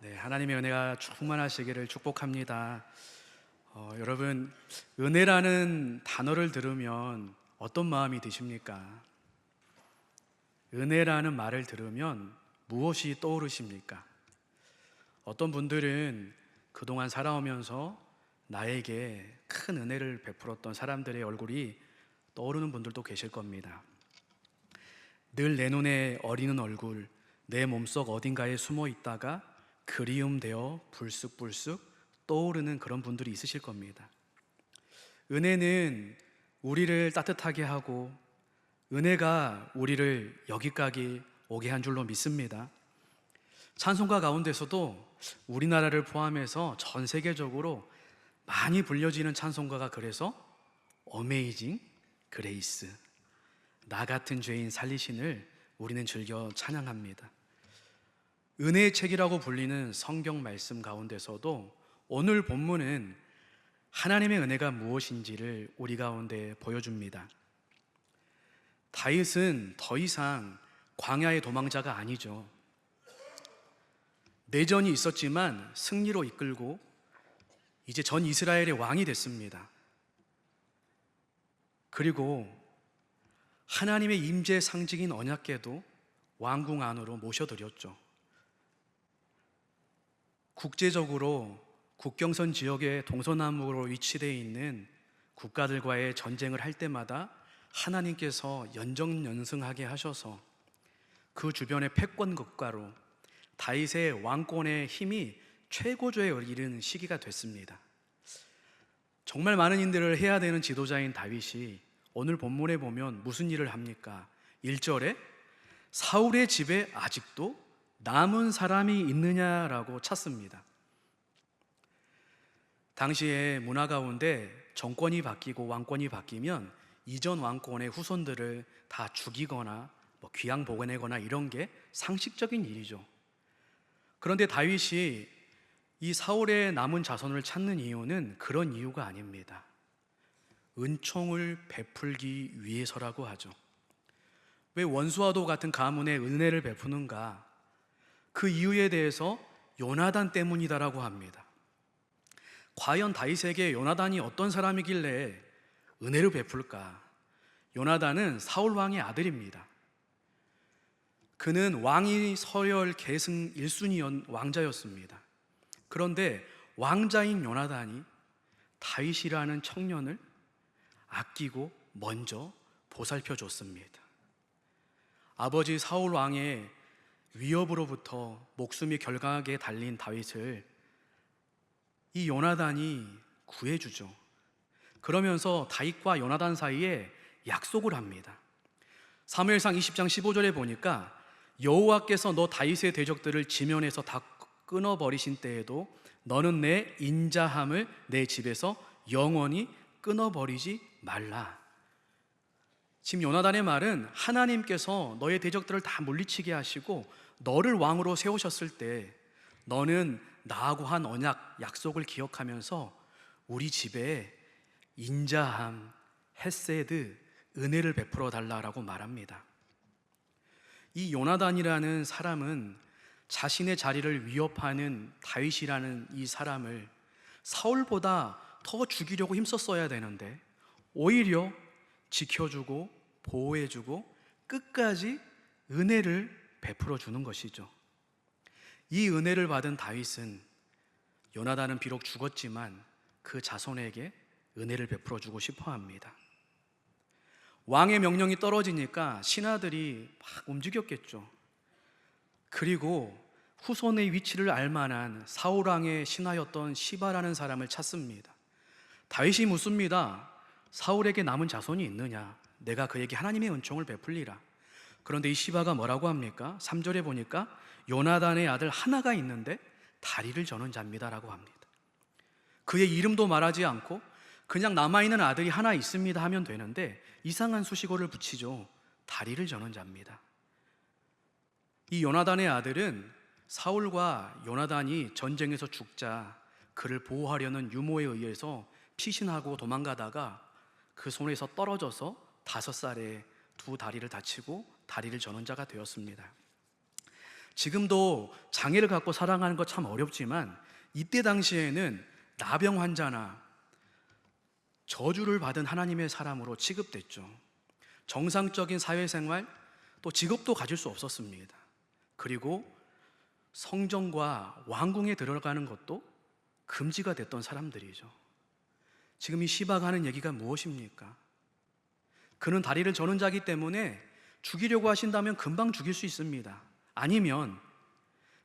네, 하나님의 은혜가 충만하시기를 축복합니다. 여러분, 은혜라는 단어를 들으면 어떤 마음이 드십니까? 은혜라는 말을 들으면 무엇이 떠오르십니까? 어떤 분들은 그동안 살아오면서 나에게 큰 은혜를 베풀었던 사람들의 얼굴이 떠오르는 분들도 계실 겁니다. 늘 내 눈에 어리는 얼굴, 내 몸속 어딘가에 숨어 있다가 그리움되어 불쑥불쑥 떠오르는 그런 분들이 있으실 겁니다. 은혜는 우리를 따뜻하게 하고 은혜가 우리를 여기까지 오게 한 줄로 믿습니다. 찬송가 가운데서도 우리나라를 포함해서 전 세계적으로 많이 불려지는 찬송가가 그래서 어메이징 그레이스, 나 같은 죄인 살리신을 우리는 즐겨 찬양합니다. 은혜의 책이라고 불리는 성경 말씀 가운데서도 오늘 본문은 하나님의 은혜가 무엇인지를 우리 가운데 보여줍니다. 다윗은 더 이상 광야의 도망자가 아니죠. 내전이 있었지만 승리로 이끌고 이제 전 이스라엘의 왕이 됐습니다. 그리고 하나님의 임재 상징인 언약궤도 왕궁 안으로 모셔드렸죠. 국제적으로 국경선 지역의 동서남북으로 위치되어 있는 국가들과의 전쟁을 할 때마다 하나님께서 연정연승하게 하셔서 그 주변의 패권 국가로 다윗의 왕권의 힘이 최고조에 이르는 시기가 됐습니다. 정말 많은 일들을 해야 되는 지도자인 다윗이 오늘 본문에 보면 무슨 일을 합니까? 1절에 사울의 집에 아직도 남은 사람이 있느냐라고 찾습니다. 당시에 문화 가운데 정권이 바뀌고 왕권이 바뀌면 이전 왕권의 후손들을 다 죽이거나 귀양 보내거나 이런 게 상식적인 일이죠. 그런데 다윗이 이 사울의 남은 자손을 찾는 이유는 그런 이유가 아닙니다. 은총을 베풀기 위해서라고 하죠. 왜 원수와도 같은 가문에 은혜를 베푸는가? 그 이유에 대해서 요나단 때문이다라고 합니다. 과연 다윗에게 요나단이 어떤 사람이길래 은혜를 베풀까? 요나단은 사울 왕의 아들입니다. 그는 왕위 서열 계승 1순위 왕자였습니다. 그런데 왕자인 요나단이 다윗이라는 청년을 아끼고 먼저 보살펴 줬습니다. 아버지 사울 왕의 위협으로부터 목숨이 결강하게 달린 다윗을 이 요나단이 구해주죠. 그러면서 다윗과 요나단 사이에 약속을 합니다. 사무엘상 20장 15절에 보니까 여호와께서 너 다윗의 대적들을 지면에서 다 끊어버리신 때에도 너는 내 인자함을 내 집에서 영원히 끊어버리지 말라. 지금 요나단의 말은 하나님께서 너의 대적들을 다 물리치게 하시고 너를 왕으로 세우셨을 때 너는 나하고 한 언약, 약속을 기억하면서 우리 집에 인자함, 헤세드, 은혜를 베풀어 달라라고 말합니다. 이 요나단이라는 사람은 자신의 자리를 위협하는 다윗이라는 이 사람을 사울보다 더 죽이려고 힘썼어야 되는데 오히려 지켜주고 보호해주고 끝까지 은혜를 베풀어 주는 것이죠. 이 은혜를 받은 다윗은 요나단은 비록 죽었지만 그 자손에게 은혜를 베풀어 주고 싶어 합니다. 왕의 명령이 떨어지니까 신하들이 막 움직였겠죠. 그리고 후손의 위치를 알만한 사울왕의 신하였던 시바라는 사람을 찾습니다. 다윗이 묻습니다. 사울에게 남은 자손이 있느냐? 내가 그에게 하나님의 은총을 베풀리라. 그런데 이 시바가 뭐라고 합니까? 3절에 보니까 요나단의 아들 하나가 있는데 다리를 저는 자입니다라고 합니다. 그의 이름도 말하지 않고 그냥 남아있는 아들이 하나 있습니다 하면 되는데 이상한 수식어를 붙이죠. 다리를 저는 자입니다. 이 요나단의 아들은 사울과 요나단이 전쟁에서 죽자 그를 보호하려는 유모에 의해서 피신하고 도망가다가 그 손에서 떨어져서 5살에 두 다리를 다치고 다리를 저는 자가 되었습니다. 지금도 장애를 갖고 살아가는 거 참 어렵지만 이때 당시에는 나병 환자나 저주를 받은 하나님의 사람으로 취급됐죠. 정상적인 사회생활 또 직업도 가질 수 없었습니다. 그리고 성전과 왕궁에 들어가는 것도 금지가 됐던 사람들이죠. 지금 이 시바가 하는 얘기가 무엇입니까? 그는 다리를 저는 자기 때문에 죽이려고 하신다면 금방 죽일 수 있습니다. 아니면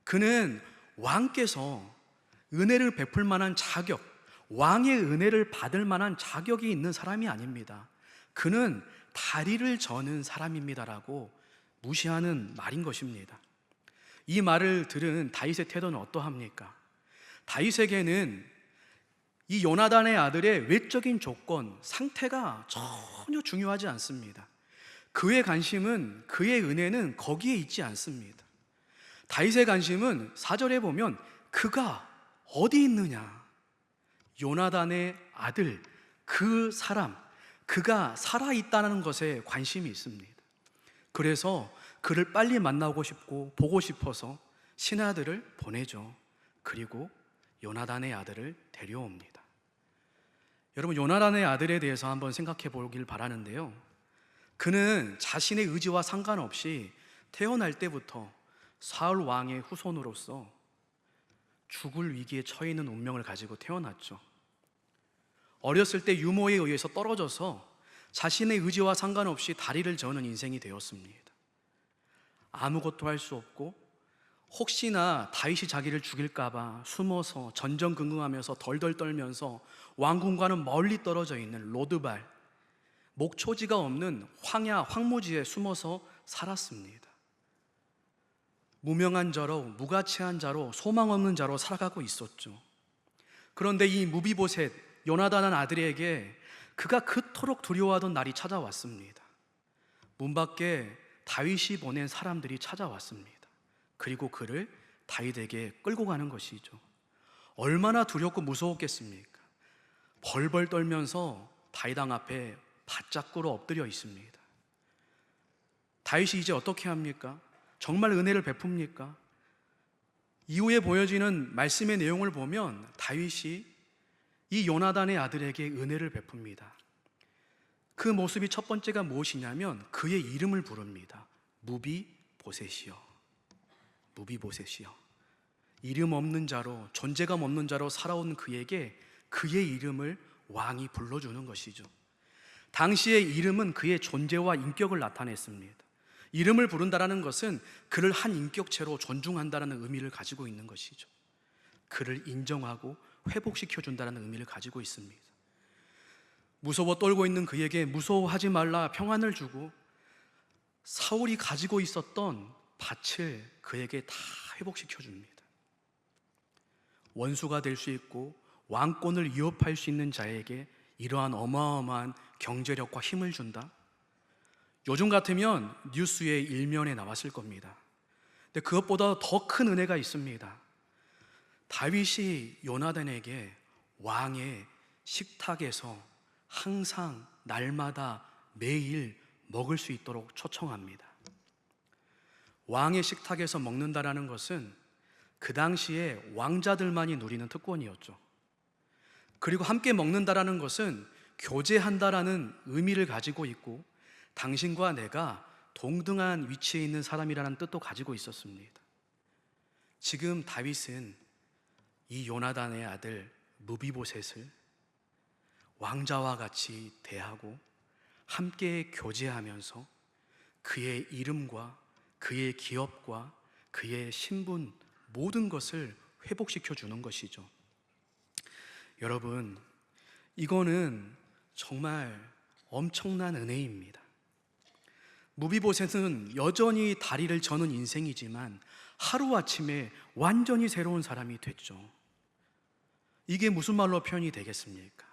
그는 왕께서 은혜를 베풀 만한 자격, 왕의 은혜를 받을 만한 자격이 있는 사람이 아닙니다. 그는 다리를 저는 사람입니다라고 무시하는 말인 것입니다. 이 말을 들은 다윗의 태도는 어떠합니까? 다윗에게는 이 요나단의 아들의 외적인 조건, 상태가 전혀 중요하지 않습니다. 그의 관심은, 그의 은혜는 거기에 있지 않습니다. 다윗의 관심은 4절에 보면 그가 어디 있느냐, 요나단의 아들, 그 사람, 그가 살아있다는 것에 관심이 있습니다. 그래서 그를 빨리 만나고 싶고 보고 싶어서 신하들을 보내죠. 그리고 요나단의 아들을 데려옵니다. 여러분, 요나단의 아들에 대해서 한번 생각해 보길 바라는데요, 그는 자신의 의지와 상관없이 태어날 때부터 사울 왕의 후손으로서 죽을 위기에 처해 있는 운명을 가지고 태어났죠. 어렸을 때 유모에 의해서 떨어져서 자신의 의지와 상관없이 다리를 저는 인생이 되었습니다. 아무것도 할 수 없고 혹시나 다윗이 자기를 죽일까봐 숨어서 전전긍긍하면서 덜덜 떨면서 왕궁과는 멀리 떨어져 있는 로드발, 목초지가 없는 황야, 황무지에 숨어서 살았습니다. 무명한 자로, 무가치한 자로, 소망 없는 자로 살아가고 있었죠. 그런데 이 무비보셋, 요나단 아들에게 그가 그토록 두려워하던 날이 찾아왔습니다. 문 밖에 다윗이 보낸 사람들이 찾아왔습니다. 그리고 그를 다윗에게 끌고 가는 것이죠. 얼마나 두렵고 무서웠겠습니까? 벌벌 떨면서 다윗 왕 앞에 바짝 꿇어 엎드려 있습니다. 다윗이 이제 어떻게 합니까? 정말 은혜를 베풉니까? 이후에 보여지는 말씀의 내용을 보면 다윗이 이 요나단의 아들에게 은혜를 베풉니다. 그 모습이 첫 번째가 무엇이냐면 그의 이름을 부릅니다. 무비보셋이여, 무비보셋이여. 이름 없는 자로, 존재감 없는 자로 살아온 그에게 그의 이름을 왕이 불러주는 것이죠. 당시의 이름은 그의 존재와 인격을 나타냈습니다. 이름을 부른다는 것은 그를 한 인격체로 존중한다는 의미를 가지고 있는 것이죠. 그를 인정하고 회복시켜준다는 의미를 가지고 있습니다. 무서워 떨고 있는 그에게 무서워하지 말라 평안을 주고 사울이 가지고 있었던 밭을 그에게 다 회복시켜줍니다. 원수가 될 수 있고 왕권을 위협할 수 있는 자에게 이러한 어마어마한 경제력과 힘을 준다? 요즘 같으면 뉴스의 일면에 나왔을 겁니다. 근데 그것보다 더 큰 은혜가 있습니다. 다윗이 요나단에게 왕의 식탁에서 항상 날마다 매일 먹을 수 있도록 초청합니다. 왕의 식탁에서 먹는다라는 것은 그 당시에 왕자들만이 누리는 특권이었죠. 그리고 함께 먹는다라는 것은 교제한다라는 의미를 가지고 있고 당신과 내가 동등한 위치에 있는 사람이라는 뜻도 가지고 있었습니다. 지금 다윗은 이 요나단의 아들 무비보셋을 왕자와 같이 대하고 함께 교제하면서 그의 이름과 그의 기업과 그의 신분 모든 것을 회복시켜 주는 것이죠. 여러분, 이거는 정말 엄청난 은혜입니다. 무비보셋은 여전히 다리를 저는 인생이지만 하루아침에 완전히 새로운 사람이 됐죠. 이게 무슨 말로 표현이 되겠습니까?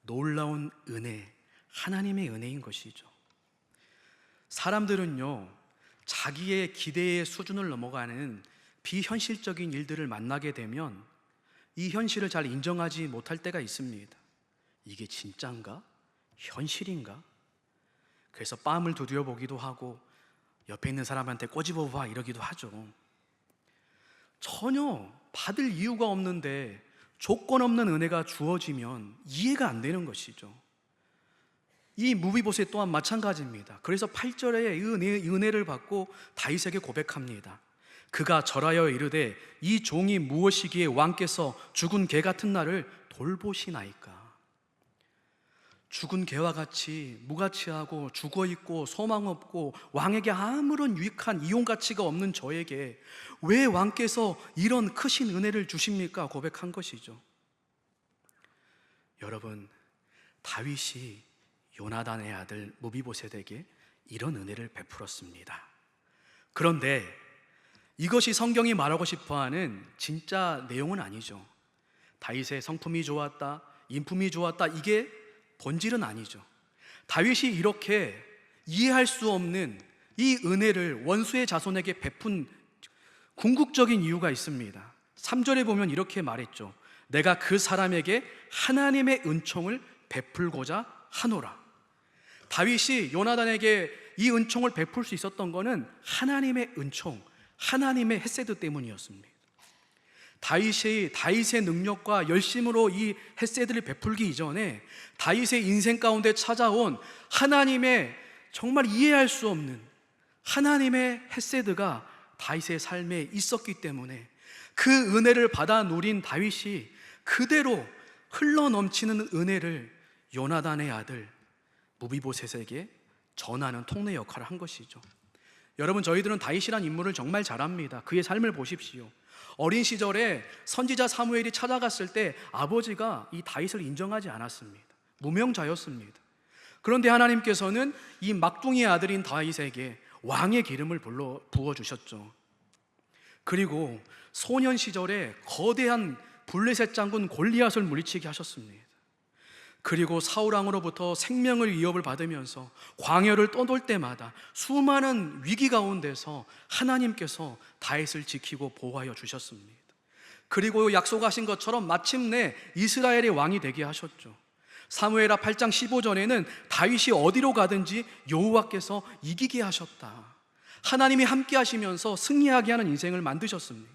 놀라운 은혜, 하나님의 은혜인 것이죠. 사람들은요, 자기의 기대의 수준을 넘어가는 비현실적인 일들을 만나게 되면 이 현실을 잘 인정하지 못할 때가 있습니다. 이게 진짠가? 현실인가? 그래서 뺨을 두드려 보기도 하고 옆에 있는 사람한테 꼬집어 봐 이러기도 하죠. 전혀 받을 이유가 없는데 조건 없는 은혜가 주어지면 이해가 안 되는 것이죠. 이 무비보셋 또한 마찬가지입니다. 그래서 8절에 은혜를 받고 다윗에게 고백합니다. 그가 절하여 이르되 이 종이 무엇이기에 왕께서 죽은 개 같은 나를 돌보시나이까. 죽은 개와 같이 무가치하고 죽어있고 소망 없고 왕에게 아무런 유익한 이용 가치가 없는 저에게 왜 왕께서 이런 크신 은혜를 주십니까? 고백한 것이죠. 여러분, 다윗이 요나단의 아들 무비보셋에게 이런 은혜를 베풀었습니다. 그런데 이것이 성경이 말하고 싶어하는 진짜 내용은 아니죠. 다윗의 성품이 좋았다, 인품이 좋았다, 이게 본질은 아니죠. 다윗이 이렇게 이해할 수 없는 이 은혜를 원수의 자손에게 베푼 궁극적인 이유가 있습니다. 3절에 보면 이렇게 말했죠. 내가 그 사람에게 하나님의 은총을 베풀고자 하노라. 다윗이 요나단에게 이 은총을 베풀 수 있었던 것은 하나님의 은총, 하나님의 헤세드 때문이었습니다. 다윗의 능력과 열심으로 이 헤세드를 베풀기 이전에 다윗의 인생 가운데 찾아온 하나님의 정말 이해할 수 없는 하나님의 헤세드가 다윗의 삶에 있었기 때문에 그 은혜를 받아 누린 다윗이 그대로 흘러넘치는 은혜를 요나단의 아들 무비보셋에게 전하는 통로 역할을 한 것이죠. 여러분, 저희들은 다윗이란 인물을 정말 잘 압니다. 그의 삶을 보십시오. 어린 시절에 선지자 사무엘이 찾아갔을 때 아버지가 이 다윗을 인정하지 않았습니다. 무명자였습니다. 그런데 하나님께서는 이 막둥이의 아들인 다윗에게 왕의 기름을 부어주셨죠. 그리고 소년 시절에 거대한 블레셋 장군 골리앗을 물리치게 하셨습니다. 그리고 사울왕으로부터 생명을 위협을 받으면서 광야를 떠돌 때마다 수많은 위기 가운데서 하나님께서 다윗을 지키고 보호하여 주셨습니다. 그리고 약속하신 것처럼 마침내 이스라엘의 왕이 되게 하셨죠. 사무엘하 8장 15절에는 다윗이 어디로 가든지 여호와께서 이기게 하셨다. 하나님이 함께 하시면서 승리하게 하는 인생을 만드셨습니다.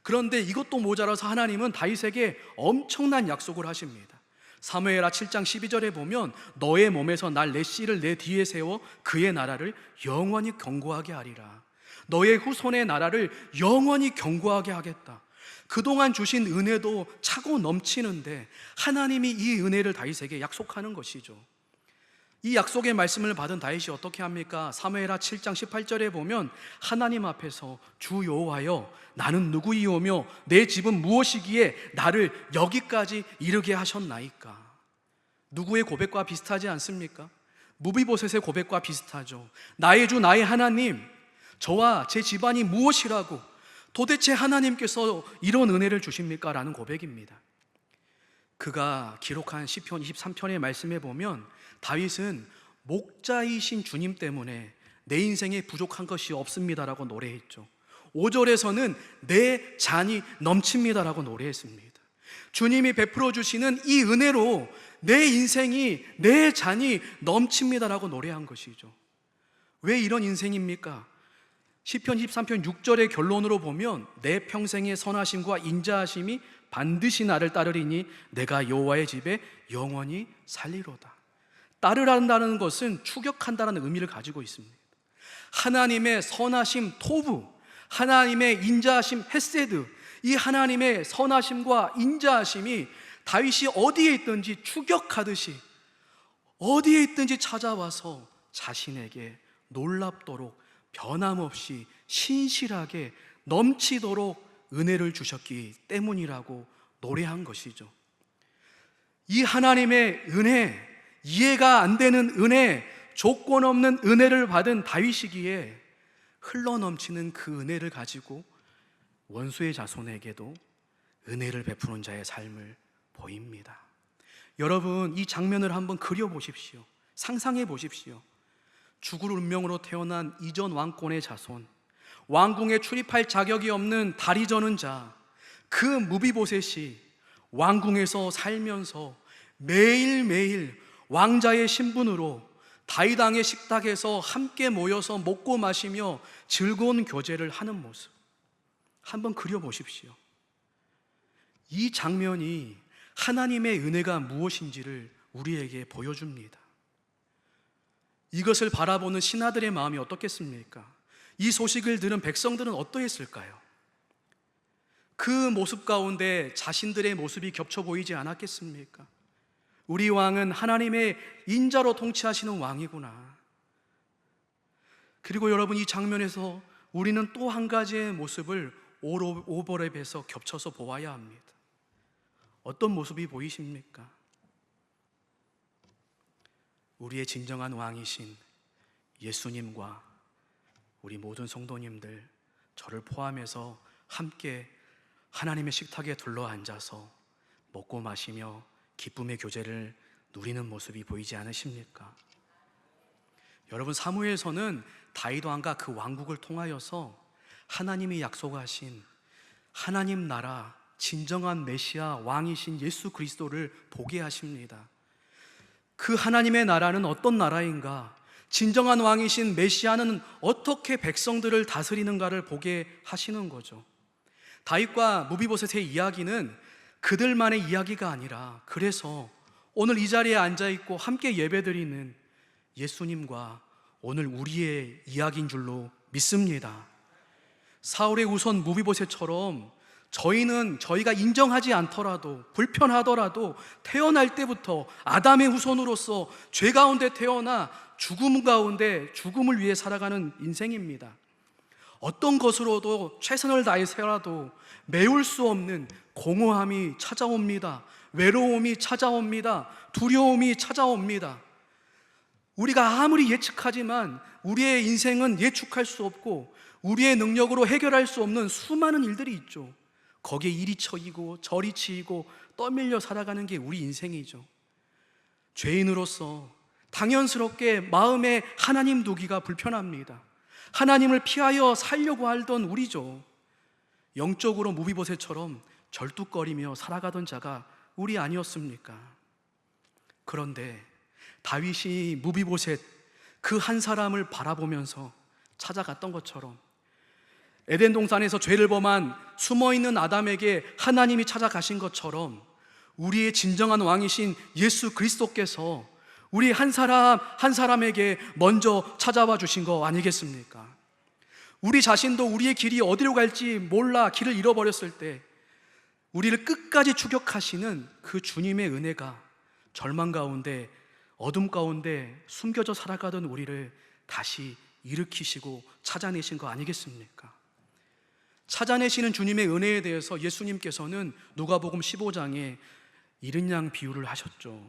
그런데 이것도 모자라서 하나님은 다윗에게 엄청난 약속을 하십니다. 사무엘하 7장 12절에 보면 너의 몸에서 날 내 씨를 내 뒤에 세워 그의 나라를 영원히 견고하게 하리라. 너의 후손의 나라를 영원히 견고하게 하겠다. 그동안 주신 은혜도 차고 넘치는데 하나님이 이 은혜를 다윗에게 약속하는 것이죠. 이 약속의 말씀을 받은 다윗이 어떻게 합니까? 사무엘하 7장 18절에 보면 하나님 앞에서 주 여호와여 나는 누구이오며 내 집은 무엇이기에 나를 여기까지 이르게 하셨나이까. 누구의 고백과 비슷하지 않습니까? 무비보셋의 고백과 비슷하죠. 나의 주 나의 하나님, 저와 제 집안이 무엇이라고 도대체 하나님께서 이런 은혜를 주십니까? 라는 고백입니다. 그가 기록한 시편 23편의 말씀에 보면 다윗은 목자이신 주님 때문에 내 인생에 부족한 것이 없습니다라고 노래했죠. 5절에서는 내 잔이 넘칩니다라고 노래했습니다. 주님이 베풀어 주시는 이 은혜로 내 인생이, 내 잔이 넘칩니다라고 노래한 것이죠. 왜 이런 인생입니까? 시편 13편 6절의 결론으로 보면 내 평생의 선하심과 인자하심이 반드시 나를 따르리니 내가 여호와의 집에 영원히 살리로다. 따르란다는 것은 추격한다는 의미를 가지고 있습니다. 하나님의 선하심 토부, 하나님의 인자하심 헤세드, 이 하나님의 선하심과 인자하심이 다윗이 어디에 있든지 추격하듯이 어디에 있든지 찾아와서 자신에게 놀랍도록 변함없이 신실하게 넘치도록 은혜를 주셨기 때문이라고 노래한 것이죠. 이 하나님의 은혜, 이해가 안 되는 은혜, 조건 없는 은혜를 받은 다윗이기에 흘러넘치는 그 은혜를 가지고 원수의 자손에게도 은혜를 베푸는 자의 삶을 보입니다. 여러분, 이 장면을 한번 그려보십시오. 상상해 보십시오. 죽을 운명으로 태어난 이전 왕권의 자손, 왕궁에 출입할 자격이 없는 다리 저는 자, 그 무비보셋이 왕궁에서 살면서 매일매일 왕자의 신분으로 다윗 왕의 식탁에서 함께 모여서 먹고 마시며 즐거운 교제를 하는 모습, 한번 그려보십시오. 이 장면이 하나님의 은혜가 무엇인지를 우리에게 보여줍니다. 이것을 바라보는 신하들의 마음이 어떻겠습니까? 이 소식을 들은 백성들은 어떠했을까요? 그 모습 가운데 자신들의 모습이 겹쳐 보이지 않았겠습니까? 우리 왕은 하나님의 인자로 통치하시는 왕이구나. 그리고 여러분, 이 장면에서 우리는 또 한 가지의 모습을 오버랩해서 겹쳐서 보아야 합니다. 어떤 모습이 보이십니까? 우리의 진정한 왕이신 예수님과 우리 모든 성도님들, 저를 포함해서 함께 하나님의 식탁에 둘러앉아서 먹고 마시며 기쁨의 교제를 누리는 모습이 보이지 않으십니까? 여러분, 사무엘서는 다윗 왕과 그 왕국을 통하여서 하나님이 약속하신 하나님 나라 진정한 메시아 왕이신 예수 그리스도를 보게 하십니다. 그 하나님의 나라는 어떤 나라인가? 진정한 왕이신 메시아는 어떻게 백성들을 다스리는가를 보게 하시는 거죠. 다윗과 무비보셋의 이야기는 그들만의 이야기가 아니라, 그래서 오늘 이 자리에 앉아있고 함께 예배드리는 예수님과 오늘 우리의 이야기인 줄로 믿습니다. 사울의 우선 무비보셋처럼 저희가 인정하지 않더라도, 불편하더라도 태어날 때부터 아담의 후손으로서 죄 가운데 태어나 죽음 가운데 죽음을 위해 살아가는 인생입니다. 어떤 것으로도 최선을 다해서라도 메울 수 없는 공허함이 찾아옵니다. 외로움이 찾아옵니다. 두려움이 찾아옵니다. 우리가 아무리 예측하지만 우리의 인생은 예측할 수 없고 우리의 능력으로 해결할 수 없는 수많은 일들이 있죠. 거기에 이리 쳐이고 저리 치이고 떠밀려 살아가는 게 우리 인생이죠. 죄인으로서 당연스럽게 마음에 하나님 두기가 불편합니다. 하나님을 피하여 살려고 하던 우리죠. 영적으로 무비보셋처럼 절뚝거리며 살아가던 자가 우리 아니었습니까? 그런데 다윗이 무비보셋 그 한 사람을 바라보면서 찾아갔던 것처럼 에덴 동산에서 죄를 범한 숨어있는 아담에게 하나님이 찾아가신 것처럼 우리의 진정한 왕이신 예수 그리스도께서 우리 한 사람 한 사람에게 먼저 찾아와 주신 거 아니겠습니까? 우리 자신도 우리의 길이 어디로 갈지 몰라 길을 잃어버렸을 때 우리를 끝까지 추격하시는 그 주님의 은혜가 절망 가운데, 어둠 가운데 숨겨져 살아가던 우리를 다시 일으키시고 찾아내신 거 아니겠습니까? 찾아내시는 주님의 은혜에 대해서 예수님께서는 누가복음 15장에 이른 양 비유를 하셨죠.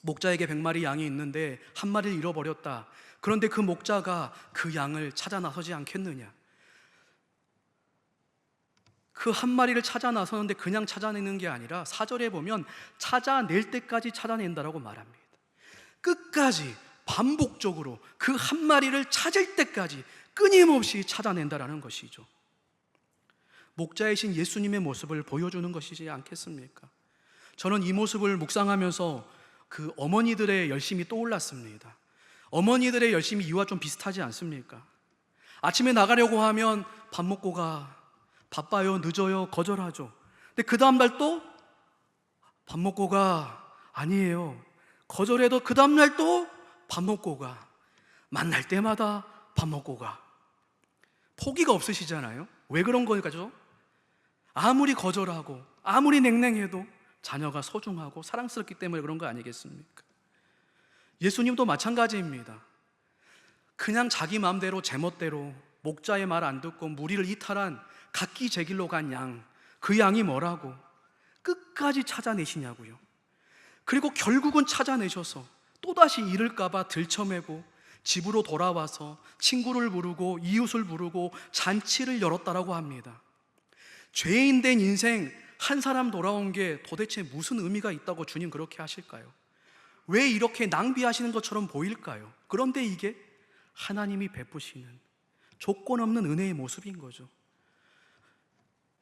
목자에게 100마리 양이 있는데 한 마리를 잃어버렸다. 그런데 그 목자가 그 양을 찾아 나서지 않겠느냐? 그 한 마리를 찾아 나서는데 그냥 찾아내는 게 아니라 4절에 보면 찾아낼 때까지 찾아낸다라고 말합니다. 끝까지 반복적으로 그 한 마리를 찾을 때까지 끊임없이 찾아낸다라는 것이죠. 목자이신 예수님의 모습을 보여주는 것이지 않겠습니까? 저는 이 모습을 묵상하면서 그 어머니들의 열심이 떠올랐습니다. 어머니들의 열심이 이와 좀 비슷하지 않습니까? 아침에 나가려고 하면 밥 먹고 가, 바빠요, 늦어요, 거절하죠. 근데 그 다음날 또 밥 먹고 가, 아니에요, 거절해도 그 다음날 또 밥 먹고 가, 만날 때마다 밥 먹고 가. 포기가 없으시잖아요. 왜 그런 거니까죠? 아무리 거절하고 아무리 냉랭해도 자녀가 소중하고 사랑스럽기 때문에 그런 거 아니겠습니까? 예수님도 마찬가지입니다. 그냥 자기 마음대로 제멋대로 목자의 말 안 듣고 무리를 이탈한 각기 제 길로 간 양, 그 양이 뭐라고 끝까지 찾아내시냐고요. 그리고 결국은 찾아내셔서 또다시 잃을까봐 들쳐매고 집으로 돌아와서 친구를 부르고 이웃을 부르고 잔치를 열었다라고 합니다. 죄인 된 인생 한 사람 돌아온 게 도대체 무슨 의미가 있다고 주님 그렇게 하실까요? 왜 이렇게 낭비하시는 것처럼 보일까요? 그런데 이게 하나님이 베푸시는 조건 없는 은혜의 모습인 거죠.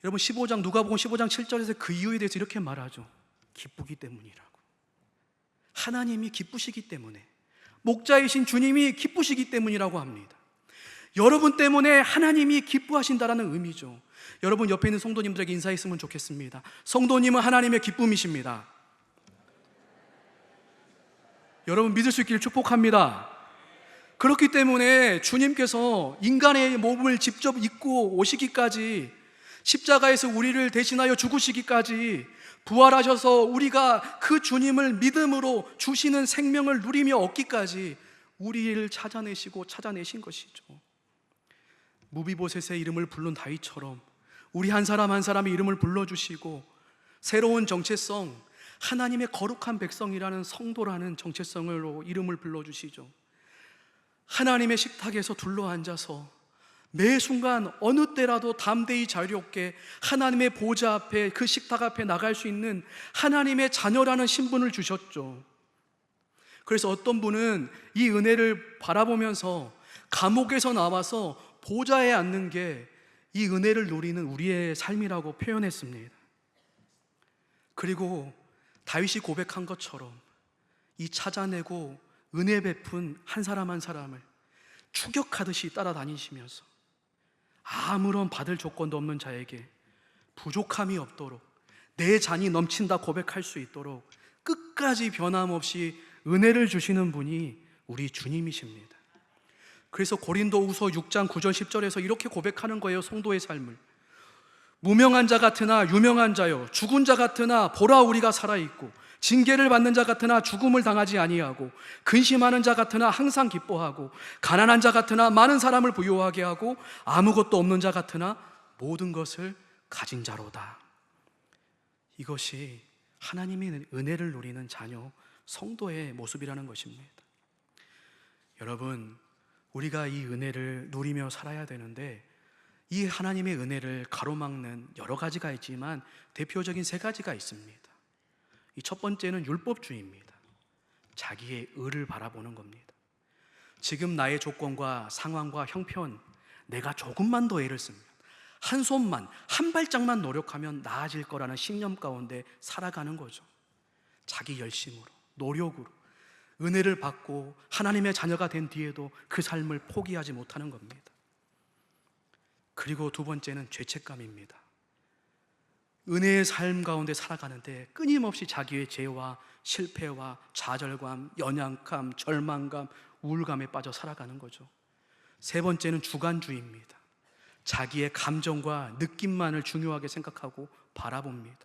여러분, 누가복음 15장 7절에서 그 이유에 대해서 이렇게 말하죠. 기쁘기 때문이라고. 하나님이 기쁘시기 때문에, 목자이신 주님이 기쁘시기 때문이라고 합니다. 여러분 때문에 하나님이 기뻐하신다라는 의미죠. 여러분 옆에 있는 성도님들에게 인사했으면 좋겠습니다. 성도님은 하나님의 기쁨이십니다. 여러분 믿을 수 있기를 축복합니다. 그렇기 때문에 주님께서 인간의 몸을 직접 입고 오시기까지, 십자가에서 우리를 대신하여 죽으시기까지, 부활하셔서 우리가 그 주님을 믿음으로 주시는 생명을 누리며 얻기까지 우리를 찾아내신 것이죠. 무비보셋의 이름을 부른 다윗처럼 우리 한 사람 한 사람의 이름을 불러주시고, 새로운 정체성, 하나님의 거룩한 백성이라는 성도라는 정체성으로 이름을 불러주시죠. 하나님의 식탁에서 둘러앉아서 매 순간 어느 때라도 담대히 자유롭게 하나님의 보좌 앞에, 그 식탁 앞에 나갈 수 있는 하나님의 자녀라는 신분을 주셨죠. 그래서 어떤 분은 이 은혜를 바라보면서 감옥에서 나와서 보좌에 앉는 게 이 은혜를 누리는 우리의 삶이라고 표현했습니다. 그리고 다윗이 고백한 것처럼 이 찾아내고 은혜 베푼 한 사람 한 사람을 추격하듯이 따라다니시면서 아무런 받을 조건도 없는 자에게 부족함이 없도록, 내 잔이 넘친다 고백할 수 있도록 끝까지 변함없이 은혜를 주시는 분이 우리 주님이십니다. 그래서 고린도후서 6장 9절 10절에서 이렇게 고백하는 거예요. 성도의 삶을. 무명한 자 같으나 유명한 자요, 죽은 자 같으나 보라 우리가 살아있고, 징계를 받는 자 같으나 죽음을 당하지 아니하고, 근심하는 자 같으나 항상 기뻐하고, 가난한 자 같으나 많은 사람을 부유하게 하고, 아무것도 없는 자 같으나 모든 것을 가진 자로다. 이것이 하나님의 은혜를 누리는 자녀, 성도의 모습이라는 것입니다. 여러분, 우리가 이 은혜를 누리며 살아야 되는데, 이 하나님의 은혜를 가로막는 여러 가지가 있지만 대표적인 세 가지가 있습니다. 이 첫 번째는 율법주의입니다. 자기의 의를 바라보는 겁니다. 지금 나의 조건과 상황과 형편, 내가 조금만 더 애를 쓰면, 한 손만, 한 발짝만 노력하면 나아질 거라는 신념 가운데 살아가는 거죠. 자기 열심으로, 노력으로 은혜를 받고 하나님의 자녀가 된 뒤에도 그 삶을 포기하지 못하는 겁니다. 그리고 두 번째는 죄책감입니다. 은혜의 삶 가운데 살아가는데 끊임없이 자기의 죄와 실패와 좌절감, 연약함, 절망감, 우울감에 빠져 살아가는 거죠. 세 번째는 주관주의입니다. 자기의 감정과 느낌만을 중요하게 생각하고 바라봅니다.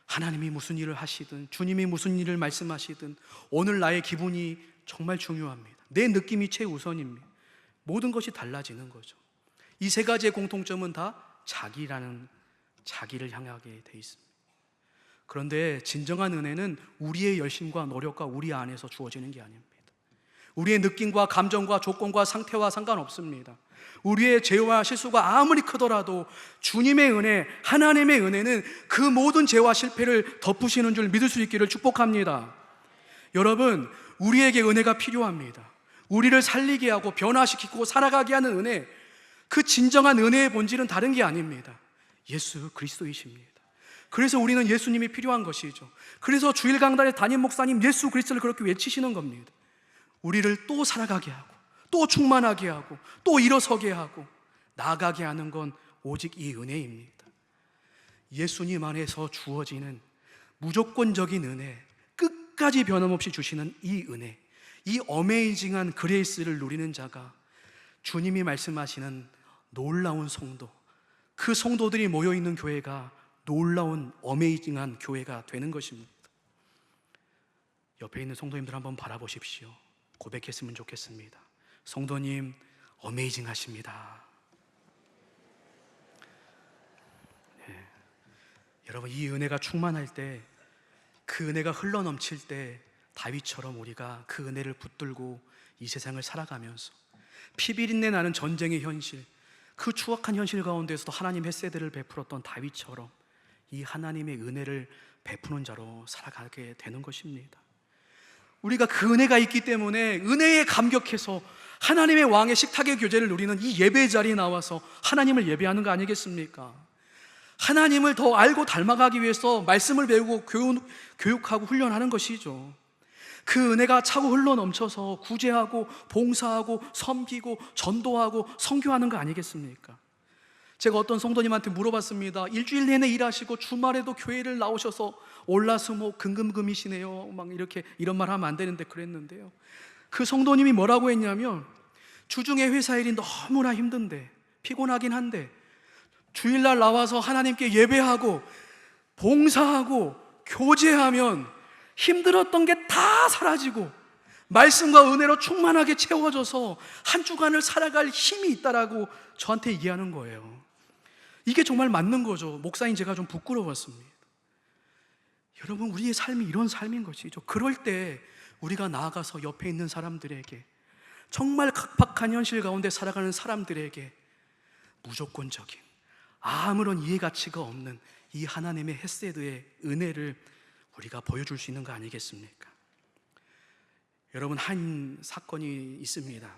하나님이 무슨 일을 하시든, 주님이 무슨 일을 말씀하시든, 오늘 나의 기분이 정말 중요합니다. 내 느낌이 최우선입니다. 모든 것이 달라지는 거죠. 이 세 가지의 공통점은 다 자기를 향하게 돼 있습니다. 그런데 진정한 은혜는 우리의 열심과 노력과 우리 안에서 주어지는 게 아닙니다. 우리의 느낌과 감정과 조건과 상태와 상관없습니다. 우리의 죄와 실수가 아무리 크더라도 주님의 은혜, 하나님의 은혜는 그 모든 죄와 실패를 덮으시는 줄 믿을 수 있기를 축복합니다. 여러분, 우리에게 은혜가 필요합니다. 우리를 살리게 하고 변화시키고 살아가게 하는 은혜, 그 진정한 은혜의 본질은 다른 게 아닙니다. 예수 그리스도이십니다. 그래서 우리는 예수님이 필요한 것이죠. 그래서 주일 강단의 담임 목사님 예수 그리스도를 그렇게 외치시는 겁니다. 우리를 또 살아가게 하고, 또 충만하게 하고, 또 일어서게 하고, 나아가게 하는 건 오직 이 은혜입니다. 예수님 안에서 주어지는 무조건적인 은혜, 끝까지 변함없이 주시는 이 은혜, 이 어메이징한 그레이스를 누리는 자가 주님이 말씀하시는 놀라운 성도, 그 성도들이 모여있는 교회가 놀라운 어메이징한 교회가 되는 것입니다. 옆에 있는 성도님들 한번 바라보십시오. 고백했으면 좋겠습니다. 성도님, 어메이징 하십니다. 네. 여러분, 이 은혜가 충만할 때, 그 은혜가 흘러넘칠 때 다윗처럼 우리가 그 은혜를 붙들고 이 세상을 살아가면서 피비린내 나는 전쟁의 현실, 그 추악한 현실 가운데서도 하나님 햇세대를 베풀었던 다윗처럼 이 하나님의 은혜를 베푸는 자로 살아가게 되는 것입니다. 우리가 그 은혜가 있기 때문에 은혜에 감격해서 하나님의 왕의 식탁의 교제를 누리는 이 예배 자리에 나와서 하나님을 예배하는 거 아니겠습니까? 하나님을 더 알고 닮아가기 위해서 말씀을 배우고 교육하고 훈련하는 것이죠. 그 은혜가 차고 흘러 넘쳐서 구제하고 봉사하고 섬기고 전도하고 선교하는 거 아니겠습니까? 제가 어떤 성도님한테 물어봤습니다. 일주일 내내 일하시고 주말에도 교회를 나오셔서 올라수목 금금금이시네요. 막 이렇게 이런 말 하면 안 되는데 그랬는데요. 그 성도님이 뭐라고 했냐면, 주중에 회사 일이 너무나 힘든데, 피곤하긴 한데 주일날 나와서 하나님께 예배하고 봉사하고 교제하면 힘들었던 게 다 사라지고 말씀과 은혜로 충만하게 채워져서 한 주간을 살아갈 힘이 있다라고 저한테 얘기하는 거예요. 이게 정말 맞는 거죠. 목사인 제가 좀 부끄러웠습니다. 여러분, 우리의 삶이 이런 삶인 것이죠. 그럴 때 우리가 나아가서 옆에 있는 사람들에게, 정말 각박한 현실 가운데 살아가는 사람들에게 무조건적인, 아무런 이해가치가 없는 이 하나님의 헤세드의 은혜를 우리가 보여줄 수 있는 거 아니겠습니까? 여러분, 한 사건이 있습니다.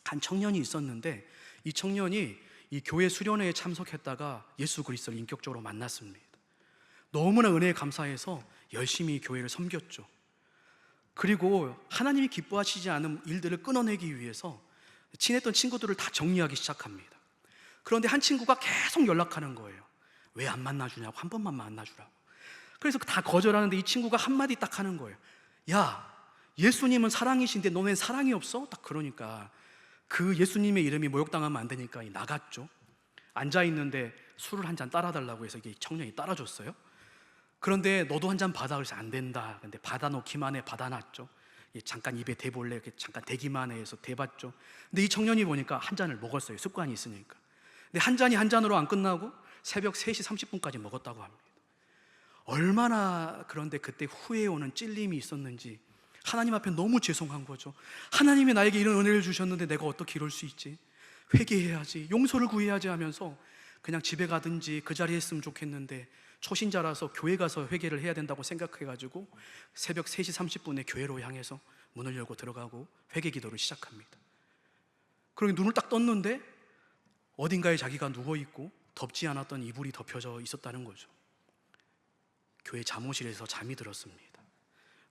한 청년이 있었는데, 이 청년이 이 교회 수련회에 참석했다가 예수 그리스도를 인격적으로 만났습니다. 너무나 은혜에 감사해서 열심히 교회를 섬겼죠. 그리고 하나님이 기뻐하시지 않은 일들을 끊어내기 위해서 친했던 친구들을 다 정리하기 시작합니다. 그런데 한 친구가 계속 연락하는 거예요. 왜 안 만나주냐고, 한 번만 만나주라고. 그래서 다 거절하는데 이 친구가 한마디 딱 하는 거예요. 야, 예수님은 사랑이신데 너는 사랑이 없어? 딱 그러니까 그 예수님의 이름이 모욕당하면 안 되니까 나갔죠. 앉아있는데 술을 한 잔 따라달라고 해서 이게 청년이 따라줬어요. 그런데 너도 한 잔 받아. 그래서 안 된다. 근데 받아놓기만 해. 받아놨죠. 잠깐 입에 대볼래? 이렇게 잠깐 대기만 해 해서 대봤죠. 근데 이 청년이 보니까 한 잔을 먹었어요. 습관이 있으니까. 근데 한 잔이 한 잔으로 안 끝나고 새벽 3시 30분까지 먹었다고 합니다. 얼마나 그런데 그때 후회오는 찔림이 있었는지 하나님 앞에 너무 죄송한 거죠. 하나님이 나에게 이런 은혜를 주셨는데 내가 어떻게 이럴 수 있지? 회개해야지, 용서를 구해야지 하면서 그냥 집에 가든지 그 자리에 있으면 좋겠는데 초신자라서 교회 가서 회개를 해야 된다고 생각해가지고 새벽 3시 30분에 교회로 향해서 문을 열고 들어가고 회개 기도를 시작합니다. 그러고 눈을 딱 떴는데 어딘가에 자기가 누워있고 덮지 않았던 이불이 덮여져 있었다는 거죠. 교회 잠옷실에서 잠이 들었습니다.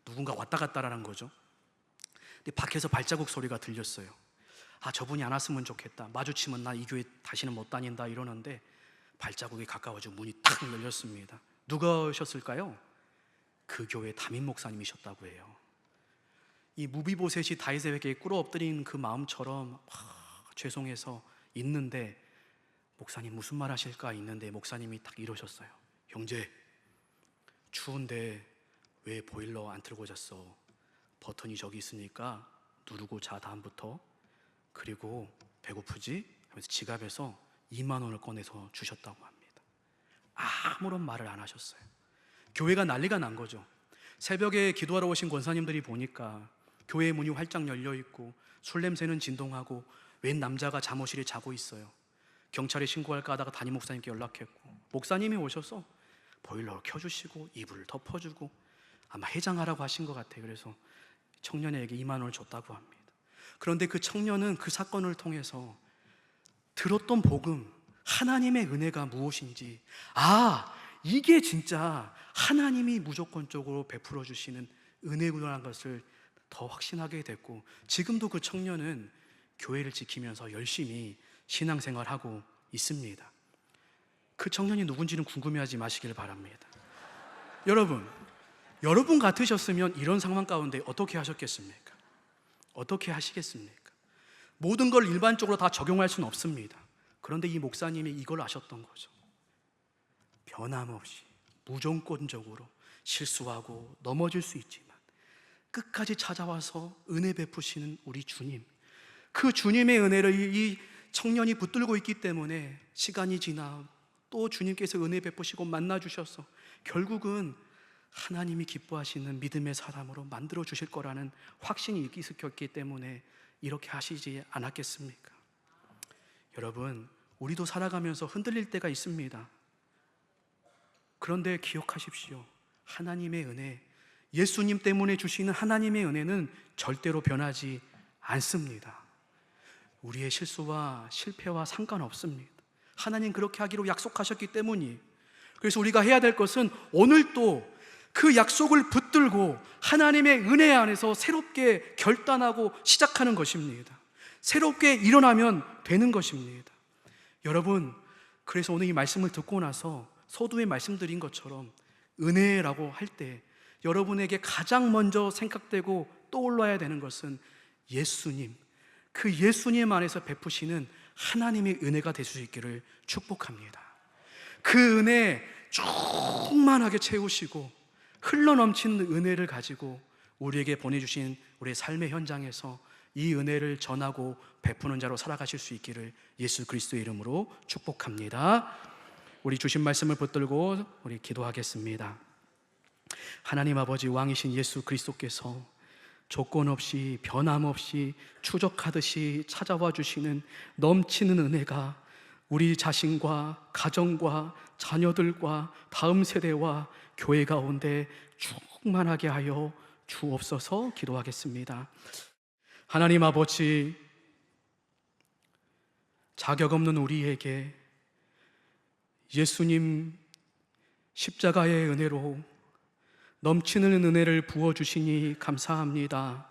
누군가 왔다 갔다라는 거죠. 근데 밖에서 발자국 소리가 들렸어요. 아, 저분이 안 왔으면 좋겠다. 마주치면 나 이 교회 다시는 못 다닌다 이러는데 발자국이 가까워지고 문이 탁 열렸습니다. 누가 오셨을까요? 그 교회 담임 목사님이셨다고 해요. 이 무비보셋이 다윗에게 꿇어 엎드린 그 마음처럼 죄송해서 있는데, 목사님 무슨 말 하실까 있는데 목사님이 딱 이러셨어요. 형제, 추운데 왜 보일러 안 틀고 잤어? 버튼이 저기 있으니까 누르고 자 다음부터. 그리고 배고프지? 하면서 지갑에서 2만 원을 꺼내서 주셨다고 합니다. 아무런 말을 안 하셨어요. 교회가 난리가 난 거죠. 새벽에 기도하러 오신 권사님들이 보니까 교회 문이 활짝 열려있고 술 냄새는 진동하고 웬 남자가 잠옷실에 자고 있어요. 경찰에 신고할까 하다가 담임 목사님께 연락했고 목사님이 오셔서 보일러를 켜주시고 이불을 덮어주고 아마 해장하라고 하신 것 같아요. 그래서 청년에게 2만 원을 줬다고 합니다. 그런데 그 청년은 그 사건을 통해서 들었던 복음, 하나님의 은혜가 무엇인지, 이게 진짜 하나님이 무조건적으로 베풀어 주시는 은혜구나라는 것을 더 확신하게 됐고, 지금도 그 청년은 교회를 지키면서 열심히 신앙생활하고 있습니다. 그 청년이 누군지는 궁금해하지 마시길 바랍니다. 여러분 같으셨으면 이런 상황 가운데 어떻게 하셨겠습니까? 어떻게 하시겠습니까? 모든 걸 일반적으로 다 적용할 수는 없습니다. 그런데 이 목사님이 이걸 아셨던 거죠. 변함없이 무조건적으로 실수하고 넘어질 수 있지만 끝까지 찾아와서 은혜 베푸시는 우리 주님, 그 주님의 은혜를 이 청년이 붙들고 있기 때문에 시간이 지나 또 주님께서 은혜 베푸시고 만나주셔서 결국은 하나님이 기뻐하시는 믿음의 사람으로 만들어 주실 거라는 확신이 있었기 때문에 이렇게 하시지 않았겠습니까? 여러분, 우리도 살아가면서 흔들릴 때가 있습니다. 그런데 기억하십시오. 하나님의 은혜, 예수님 때문에 주시는 하나님의 은혜는 절대로 변하지 않습니다. 우리의 실수와 실패와 상관없습니다. 하나님 그렇게 하기로 약속하셨기 때문이에요. 그래서 우리가 해야 될 것은 오늘 또 그 약속을 붙들고 하나님의 은혜 안에서 새롭게 결단하고 시작하는 것입니다. 새롭게 일어나면 되는 것입니다. 여러분, 그래서 오늘 이 말씀을 듣고 나서 서두에 말씀드린 것처럼 은혜라고 할 때 여러분에게 가장 먼저 생각되고 떠올라야 되는 것은 예수님, 그 예수님 안에서 베푸시는 하나님의 은혜가 될 수 있기를 축복합니다. 그 은혜 충만하게 채우시고 흘러넘치는 은혜를 가지고 우리에게 보내주신 우리의 삶의 현장에서 이 은혜를 전하고 베푸는 자로 살아가실 수 있기를 예수 그리스도의 이름으로 축복합니다. 우리 주신 말씀을 붙들고 우리 기도하겠습니다. 하나님 아버지, 왕이신 예수 그리스도께서 조건 없이 변함없이 추적하듯이 찾아와 주시는 넘치는 은혜가 우리 자신과 가정과 자녀들과 다음 세대와 교회 가운데 충만하게 하여 주옵소서. 기도하겠습니다. 하나님 아버지, 자격 없는 우리에게 예수님 십자가의 은혜로 넘치는 은혜를 부어주시니 감사합니다.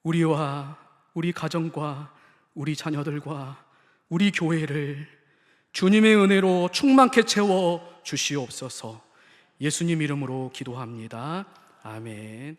우리와 우리 가정과 우리 자녀들과 우리 교회를 주님의 은혜로 충만케 채워 주시옵소서. 예수님 이름으로 기도합니다. 아멘.